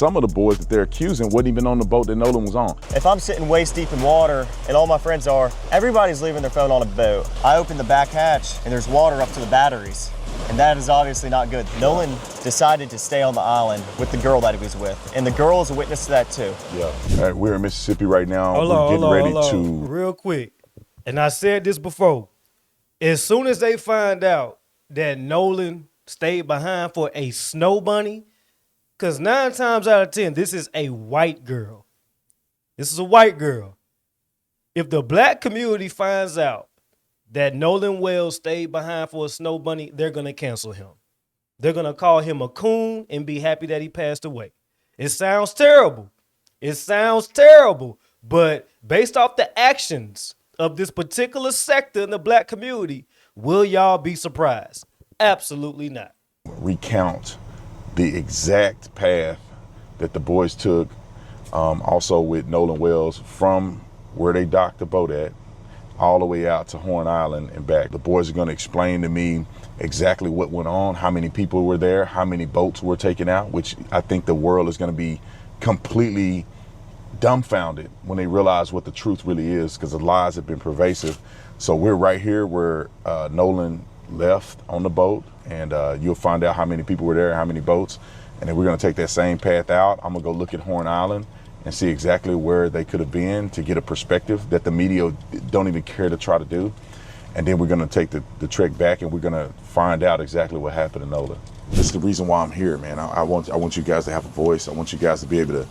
some of the boys that they're accusing wasn't even on the boat that Nolan was on. If I'm sitting waist deep in water and all my friends are, everybody's leaving their phone on a boat. I open the back hatch and there's water up to the batteries. And that is obviously not good. Nolan decided to stay on the island with the girl that he was with. And the girl is a witness to that too. Yeah. All right, we're in Mississippi right now. Hold on. Real quick. And I said this before. As soon as they find out that Nolan stayed behind for a snow bunny, because 9 times out of 10, this is a white girl. This is a white girl. If the black community finds out that Nolan Wells stayed behind for a snow bunny, they're going to cancel him. They're going to call him a coon and be happy that he passed away. It sounds terrible. It sounds terrible. But based off the actions of this particular sector in the black community, will y'all be surprised? Absolutely not. Recount the exact path that the boys took, also with Nolan Wells, from where they docked the boat at, all the way out to Horn Island and back. The boys are going to explain to me exactly what went on, how many people were there, how many boats were taken out, which I think the world is going to be completely dumbfounded when they realize what the truth really is, because the lies have been pervasive. So we're right here where Nolan left on the boat, and you'll find out how many people were there, how many boats, and then we're going to take that same path out. I'm going to go look at Horn Island and see exactly where they could have been to get a perspective that the media don't even care to try to do. And then we're going to take the trek back, and we're going to find out exactly what happened to Nolan. This is the reason why I'm here, man. I want you guys to have a voice. I want you guys to be able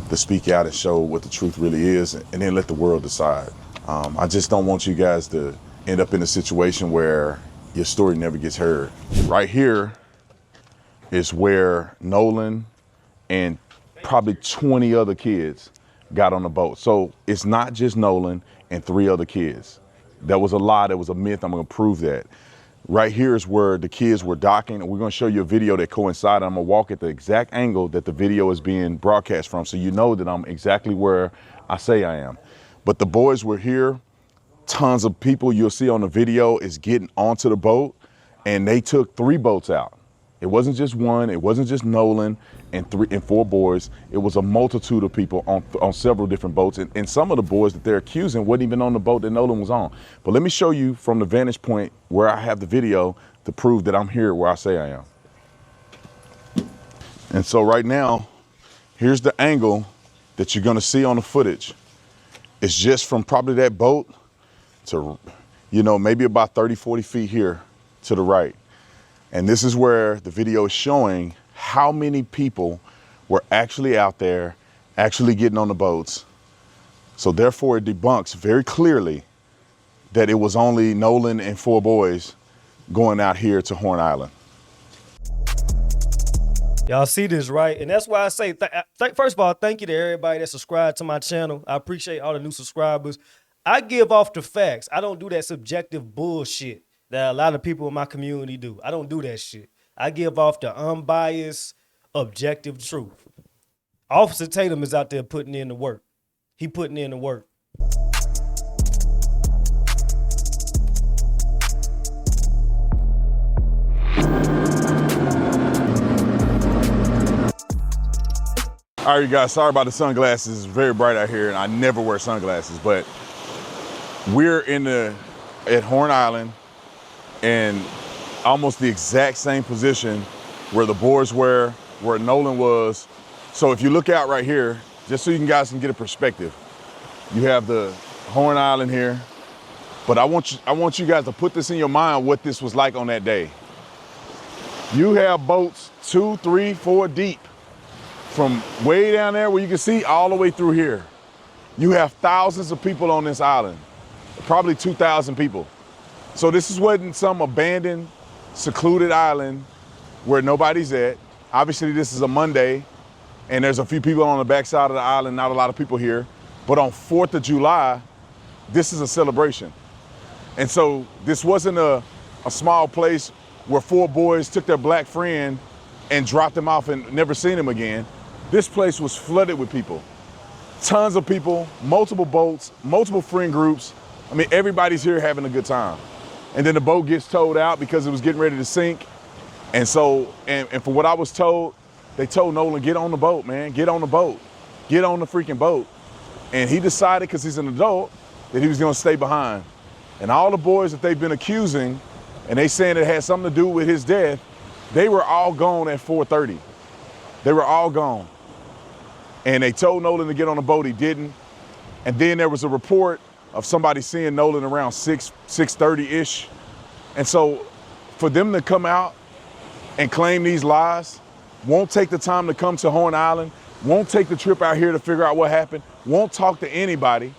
to speak out and show what the truth really is, and then let the world decide. I just don't want you guys to end up in a situation where your story never gets heard. Right here is where Nolan and probably 20 other kids got on the boat. So it's not just Nolan and 3 other kids. That was a lie, that was a myth. I'm gonna prove that. Right here is where the kids were docking, and we're gonna show you a video that coincided. I'm gonna walk at the exact angle that the video is being broadcast from, so you know that I'm exactly where I say I am. But the boys were here. Tons of people you'll see on the video is getting onto the boat, and they took 3 boats out. It wasn't just one, it wasn't just Nolan and 4 boys. It was a multitude of people on several different boats. And some of the boys that they're accusing wasn't even on the boat that Nolan was on. But let me show you from the vantage point where I have the video to prove that I'm here where I say I am. And so right now, here's the angle that you're gonna see on the footage. It's just from probably that boat to, maybe about 30, 40 feet here to the right. And this is where the video is showing how many people were actually out there, actually getting on the boats. So therefore it debunks very clearly that it was only Nolan and 4 boys going out here to Horn Island. Y'all see this, right? And that's why I say, first of all, thank you to everybody that subscribed to my channel. I appreciate all the new subscribers. I give off the facts. I don't do that subjective bullshit that a lot of people in my community do. I don't do that shit. I give off the unbiased, objective truth. Officer Tatum is out there putting in the work. He putting in the work. All right, you guys, sorry about the sunglasses. It's very bright out here, and I never wear sunglasses, but we're at Horn Island, and almost the exact same position where the boys were, where Nolan was. So if you look out right here, just so you guys can get a perspective, you have the Horn Island here, but I want you guys to put this in your mind, what this was like on that day. You have boats 2, 3, 4 deep, from way down there where you can see all the way through here. You have thousands of people on this island, probably 2,000 people. So this wasn't some abandoned, secluded island where nobody's at. Obviously this is a Monday, and there's a few people on the backside of the island, not a lot of people here. But on 4th of July, this is a celebration. And so this wasn't a small place where 4 boys took their black friend and dropped him off and never seen him again. This place was flooded with people. Tons of people, multiple boats, multiple friend groups. I mean, everybody's here having a good time. And then the boat gets towed out because it was getting ready to sink. And so, and for what I was told, they told Nolan, get on the boat, man, get on the boat, get on the freaking boat. And he decided, because he's an adult, that he was gonna stay behind. And all the boys that they've been accusing, and they saying it had something to do with his death, they were all gone at 4:30. They were all gone. And they told Nolan to get on the boat, he didn't. And then there was a report of somebody seeing Nolan around 6:30-ish. And so for them to come out and claim these lies, won't take the time to come to Horn Island, won't take the trip out here to figure out what happened, won't talk to anybody,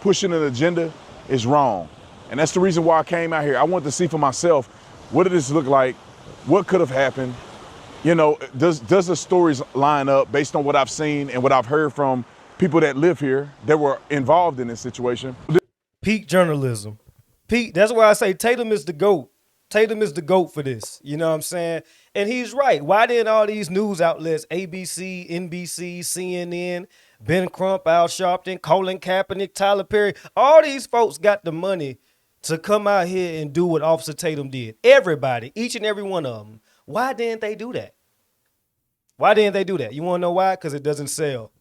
pushing an agenda is wrong. And that's the reason why I came out here. I wanted to see for myself, what did this look like? What could have happened? You know, does the stories line up based on what I've seen and what I've heard from people that live here that were involved in this situation? Peak journalism. Pete, that's why I say Tatum is the GOAT. Tatum is the GOAT for this. You know what I'm saying? And he's right. Why didn't all these news outlets, ABC, NBC, CNN, Ben Crump, Al Sharpton, Colin Kaepernick, Tyler Perry, all these folks got the money to come out here and do what Officer Tatum did. Everybody, each and every one of them. Why didn't they do that? Why didn't they do that? You want to know why? Because it doesn't sell.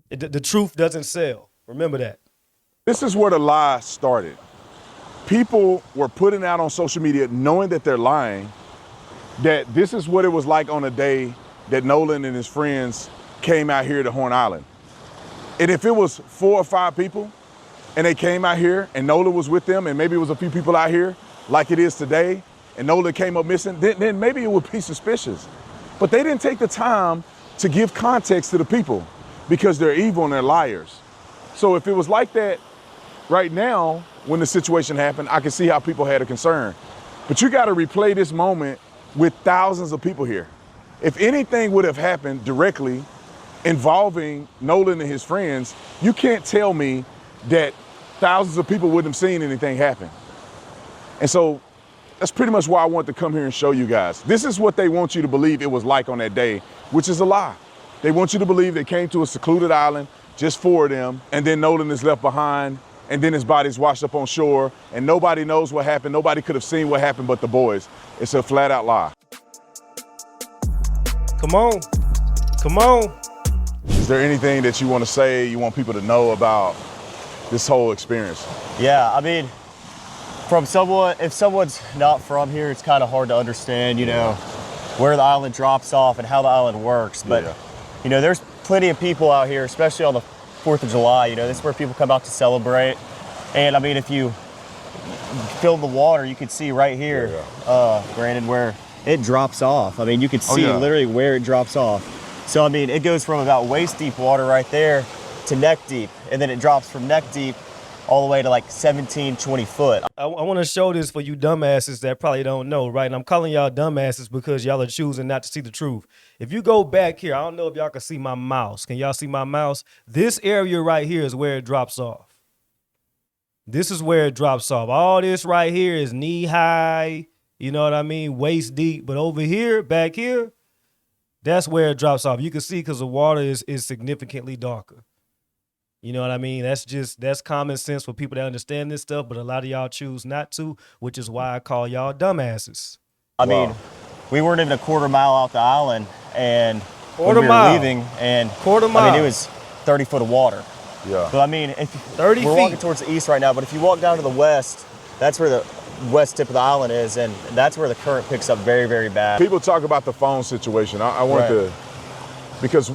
The truth doesn't sell. Remember that. This is where the lie started. People were putting out on social media, knowing that they're lying, that this is what it was like on a day that Nolan and his friends came out here to Horn Island. And if it was 4 or 5 people and they came out here and Nolan was with them and maybe it was a few people out here like it is today and Nolan came up missing, then maybe it would be suspicious. But they didn't take the time to give context to the people because they're evil and they're liars. So if it was like that right now, when the situation happened, I can see how people had a concern. But you got to replay this moment with thousands of people here. If anything would have happened directly involving Nolan and his friends, you can't tell me that thousands of people wouldn't have seen anything happen. And so that's pretty much why I want to come here and show you guys. This is what they want you to believe it was like on that day, which is a lie. They want you to believe they came to a secluded island, just 4 of them, and then Nolan is left behind, and then his body's washed up on shore, and nobody knows what happened. Nobody could have seen what happened but the boys. It's a flat out lie. Come on. Come on. Is there anything that you want to say, you want people to know about this whole experience? Yeah, I mean, from someone, if someone's not from here, it's kind of hard to understand, you know, where the island drops off and how the island works. But, you know, there's plenty of people out here, especially on the 4th of July, you know, this is where people come out to celebrate. And I mean, if you film the water, you can see right here, Brandon, where it drops off. I mean, you can see literally where it drops off. So, I mean, it goes from about waist deep water right there to neck deep. And then it drops from neck deep all the way to like 17, 20 foot. I want to show this for you dumbasses that probably don't know, right? And I'm calling y'all dumbasses because y'all are choosing not to see the truth. If you go back here, I don't know if y'all can see my mouse. Can y'all see my mouse? This area right here is where it drops off. This is where it drops off. All this right here is knee high, you know what I mean? Waist deep. But over here, back here, that's where it drops off. You can see because the water is significantly darker. You know what I mean? That's common sense for people that understand this stuff, but a lot of y'all choose not to, which is why I call y'all dumbasses. I mean, we weren't even a quarter mile out the island, and when we were leaving, and I mean, it was 30 foot of water. Yeah. But I mean, if 30 we're feet. walking towards the east right now, but if you walk down to the west, that's where the west tip of the island is, and that's where the current picks up very, very bad. People talk about the phone situation. I want to, because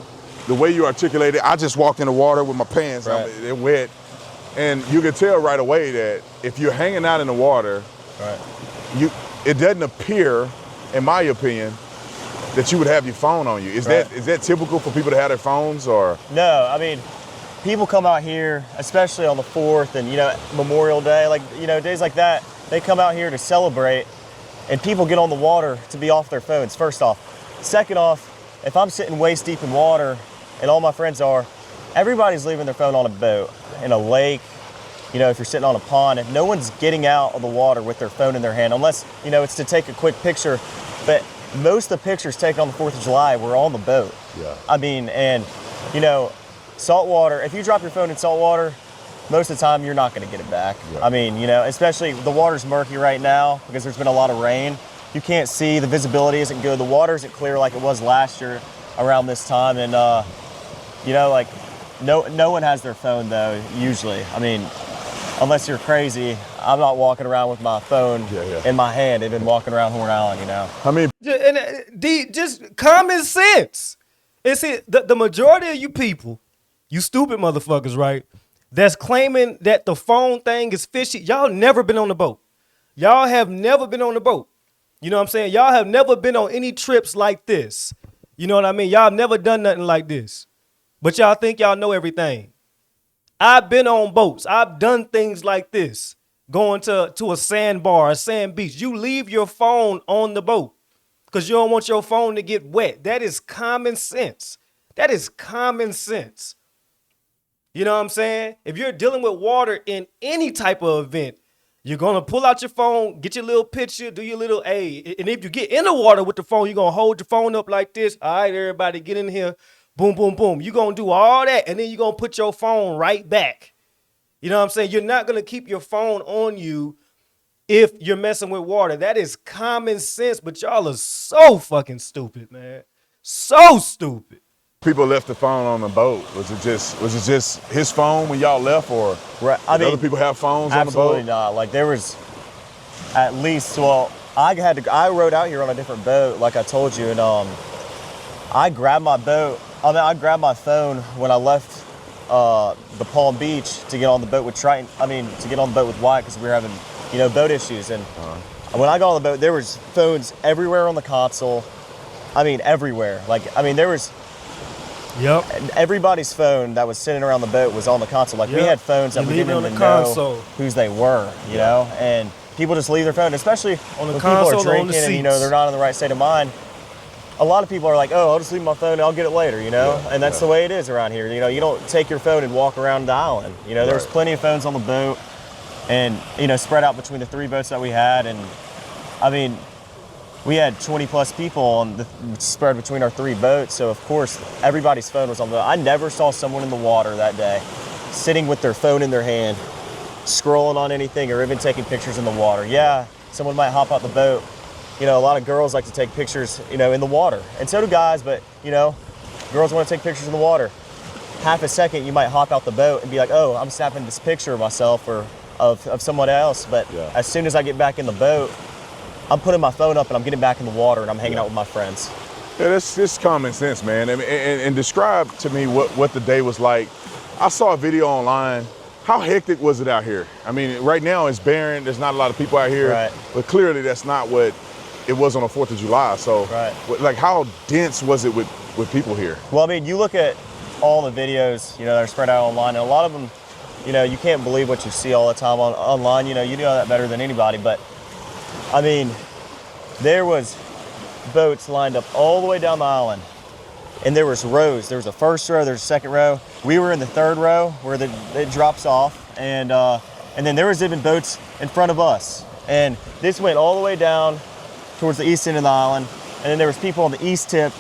the way you articulate it, I just walked in the water with my pants, they're wet. And you can tell right away that if you're hanging out in the water, it doesn't appear, in my opinion, that you would have your phone on you. Is that typical for people to have their phones, or? No, I mean, people come out here, especially on the 4th and, you know, Memorial Day, like, you know, days like that, they come out here to celebrate, and people get on the water to be off their phones, first off. Second off, if I'm sitting waist deep in water, and all my friends are, everybody's leaving their phone on a boat, in a lake, you know, if you're sitting on a pond, and no one's getting out of the water with their phone in their hand, unless, you know, it's to take a quick picture. But most of the pictures taken on the 4th of July were on the boat. Yeah. I mean, and, you know, salt water, if you drop your phone in salt water, most of the time you're not gonna get it back. Yeah. I mean, you know, especially the water's murky right now because there's been a lot of rain. You can't see, the visibility isn't good. The water isn't clear like it was last year. around this time, and you know, like no one has their phone though usually. I mean, unless you're crazy, I'm not walking around with my phone in my hand. They've been walking around Horn Island, you know. I mean, Just common sense. And see, the majority of you people, you stupid motherfuckers, right? That's claiming that the phone thing is fishy. Y'all never been on the boat. Y'all have never been on the boat. You know what I'm saying? Y'all have never been on any trips like this. You know what I mean? Y'all have never done nothing like this. But y'all think y'all know everything. I've been on boats. I've done things like this. Going to a sandbar, a sand beach. You leave your phone on the boat because you don't want your phone to get wet. That is common sense. That is common sense. You know what I'm saying? If you're dealing with water in any type of event, you're going to pull out your phone, get your little picture, do your little A. And if you get in the water with the phone, you're going to hold your phone up like this. All right, everybody, get in here. Boom, boom, boom. You're going to do all that, and then you're going to put your phone right back. You know what I'm saying? You're not going to keep your phone on you if you're messing with water. That is common sense, but y'all are so fucking stupid, man. So stupid. people left the phone on the boat. Was it just his phone when y'all left, or right? Did other people have phones on the boat? Absolutely not. Like there was at least, well, I rode out here on a different boat, like I told you, and I grabbed my phone when I left the Palm Beach to get on the boat with Triton. To get on the boat with Wyatt because we were having, boat issues. And when I got on the boat, there was phones everywhere on the console. Everywhere. There was. Yep. Everybody's phone that was sitting around the boat was on the console. We had phones that we didn't even know whose they were, you know? And people just leave their phone, especially on the when console, people are drinking and, they're not in the right state of mind. A lot of people are like, oh, I'll just leave my phone and I'll get it later, and that's the way it is around here. You don't take your phone and walk around the island. There's plenty of phones on the boat and, spread out between the 3 boats that we had. And we had 20 plus people spread between our 3 boats. So of course, everybody's phone was on the boat. I never saw someone in the water that day sitting with their phone in their hand, scrolling on anything or even taking pictures in the water. Yeah, someone might hop out the boat. A lot of girls like to take pictures, in the water. And so do guys, but, girls want to take pictures in the water. Half a second, you might hop out the boat and be like, oh, I'm snapping this picture of myself or of someone else. But as soon as I get back in the boat, I'm putting my phone up and I'm getting back in the water and I'm hanging out with my friends. Yeah, that's just common sense, man. And describe to me what the day was like. I saw a video online. How hectic was it out here? Right now it's barren. There's not a lot of people out here. Right. But clearly that's not what it was on the 4th of July. So, how dense was it with people here? Well, you look at all the videos, that are spread out online, and a lot of them, you can't believe what you see all the time online. You know that better than anybody. But, there was boats lined up all the way down the island, and there was rows. There was a first row, there's a second row. We were in the 3rd row where it drops off, and then there was even boats in front of us. And this went all the way down towards the east end of the island, and then there was people on the east tip,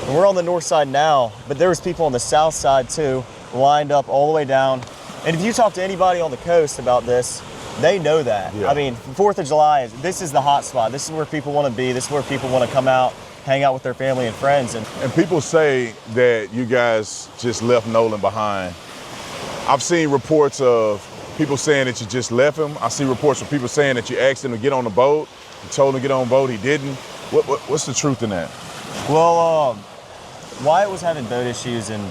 and we're on the north side now, but there was people on the south side too, lined up all the way down. And if you talk to anybody on the coast about this, they know that. Yeah. 4th of July, this is the hot spot. This is where people want to be. This is where people want to come out, hang out with their family and friends. And people say that you guys just left Nolan behind. I've seen reports of people saying that you just left him. I see reports of people saying that you asked him to get on the boat. You told him to get on the boat, he didn't. What's the truth in that? Well, Wyatt was having boat issues and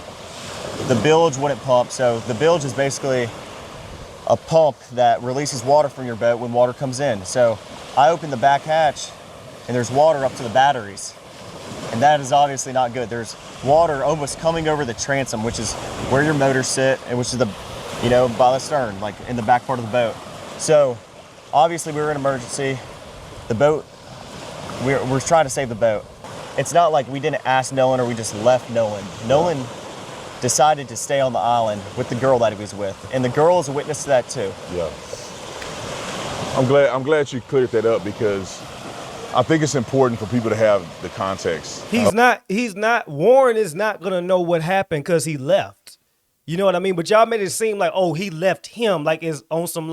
the bilge wouldn't pump. So the bilge is basically a pump that releases water from your boat when water comes in. So I opened the back hatch and there's water up to the batteries. And that is obviously not good. There's water almost coming over the transom, which is where your motors sit and which is by the stern, like in the back part of the boat. So obviously we were in emergency. The boat, we're trying to save the boat. It's not like we didn't ask Nolan or we just left Nolan. Nolan decided to stay on the island with the girl that he was with. And the girl is a witness to that too. Yeah. I'm glad you cleared that up because I think it's important for people to have the context. Warren is not gonna know what happened because he left. You know what I mean? But y'all made it seem like, oh, he left him, like it's on some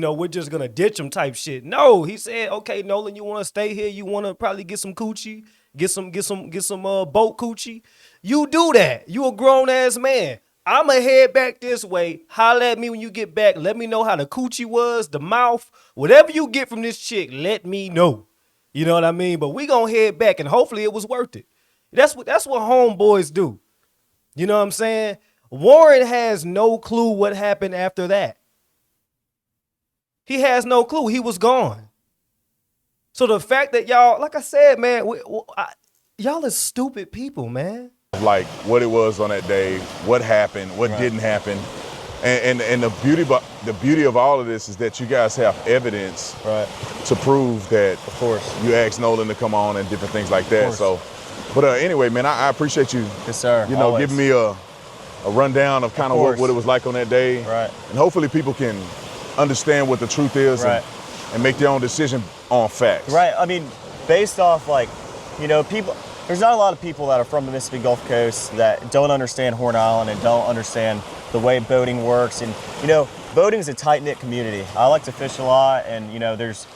we're just gonna ditch him type shit. No, he said, okay, Nolan, you want to stay here? You want to probably get some coochie, get some boat coochie. You do that. You a grown ass man. I'ma head back this way. Holla at me when you get back. Let me know how the coochie was, the mouth, whatever you get from this chick. Let me know. You know what I mean? But we gonna head back, and hopefully it was worth it. That's what homeboys do. You know what I'm saying? Warren has no clue what happened after that. He has no clue. He was gone. So the fact that y'all, like I said, man, y'all are stupid people, man. Like what it was on that day, what happened, what didn't happen, and the beauty of all of this is that you guys have evidence to prove that. Of course, you asked Nolan to come on and different things like that. So, but anyway, man, I appreciate you. Yes, sir. Giving me a rundown of kind of what it was like on that day, and hopefully people can understand what the truth is and make their own decision on facts. Right. I mean, based off people. There's not a lot of people that are from the Mississippi Gulf Coast that don't understand Horn Island and don't understand the way boating works. And, boating is a tight-knit community. I like to fish a lot, and, there's,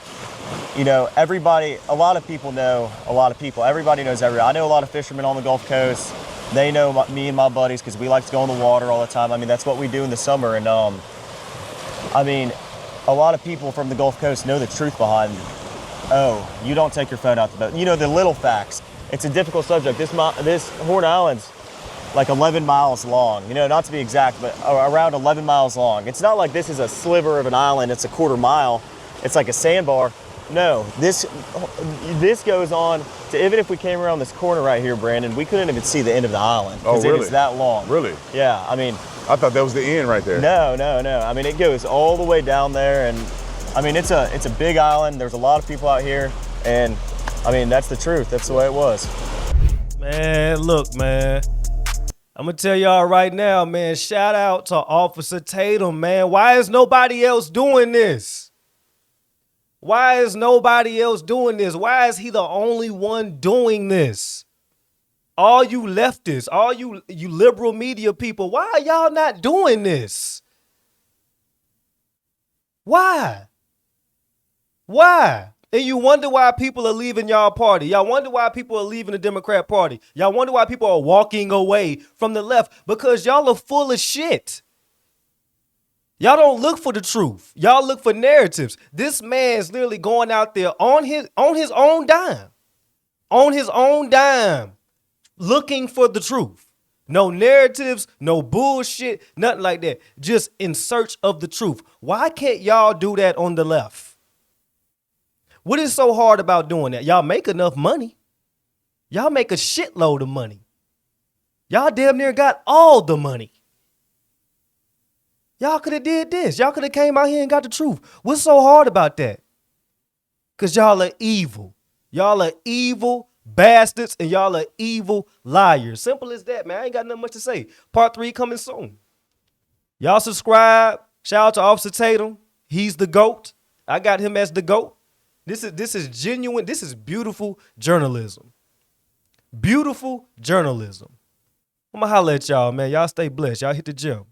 everybody, a lot of people know a lot of people. Everybody knows everybody. I know a lot of fishermen on the Gulf Coast. They know me and my buddies because we like to go in the water all the time. I mean, that's what we do in the summer. And, a lot of people from the Gulf Coast know the truth behind, you don't take your phone out the boat. The little facts. It's a difficult subject. This Horn Island's like 11 miles long, not to be exact, but around 11 miles long. It's not like this is a sliver of an island. It's a quarter mile. It's like a sandbar. No, this goes on to, even if we came around this corner right here, Brandon, we couldn't even see the end of the island. Oh, really? It is that long. Really? Yeah, I thought that was the end right there. No. It goes all the way down there, and it's a big island. There's a lot of people out here, and that's the truth. That's the way it was. Man, look, man. I'm going to tell y'all right now, man. Shout out to Officer Tatum, man. Why is nobody else doing this? Why is nobody else doing this? Why is he the only one doing this? All you leftists, all you liberal media people, why are y'all not doing this? Why? And you wonder why people are leaving y'all party. Y'all wonder why people are leaving the Democrat Party. Y'all wonder why people are walking away from the left, because y'all are full of shit. Y'all don't look for the truth. Y'all look for narratives. This man's literally going out there on his own dime. On his own dime. Looking for the truth. No narratives, no bullshit, nothing like that. Just in search of the truth. Why can't y'all do that on the left? What is so hard about doing that? Y'all make enough money. Y'all make a shitload of money. Y'all damn near got all the money. Y'all could have did this. Y'all could have came out here and got the truth. What's so hard about that? Because y'all are evil. Y'all are evil bastards, and y'all are evil liars. Simple as that, man. I ain't got nothing much to say. Part 3 coming soon. Y'all subscribe. Shout out to Officer Tatum. He's the GOAT. I got him as the GOAT. This is genuine. This is beautiful journalism. Beautiful journalism. I'm going to holler at y'all, man. Y'all stay blessed. Y'all hit the gym.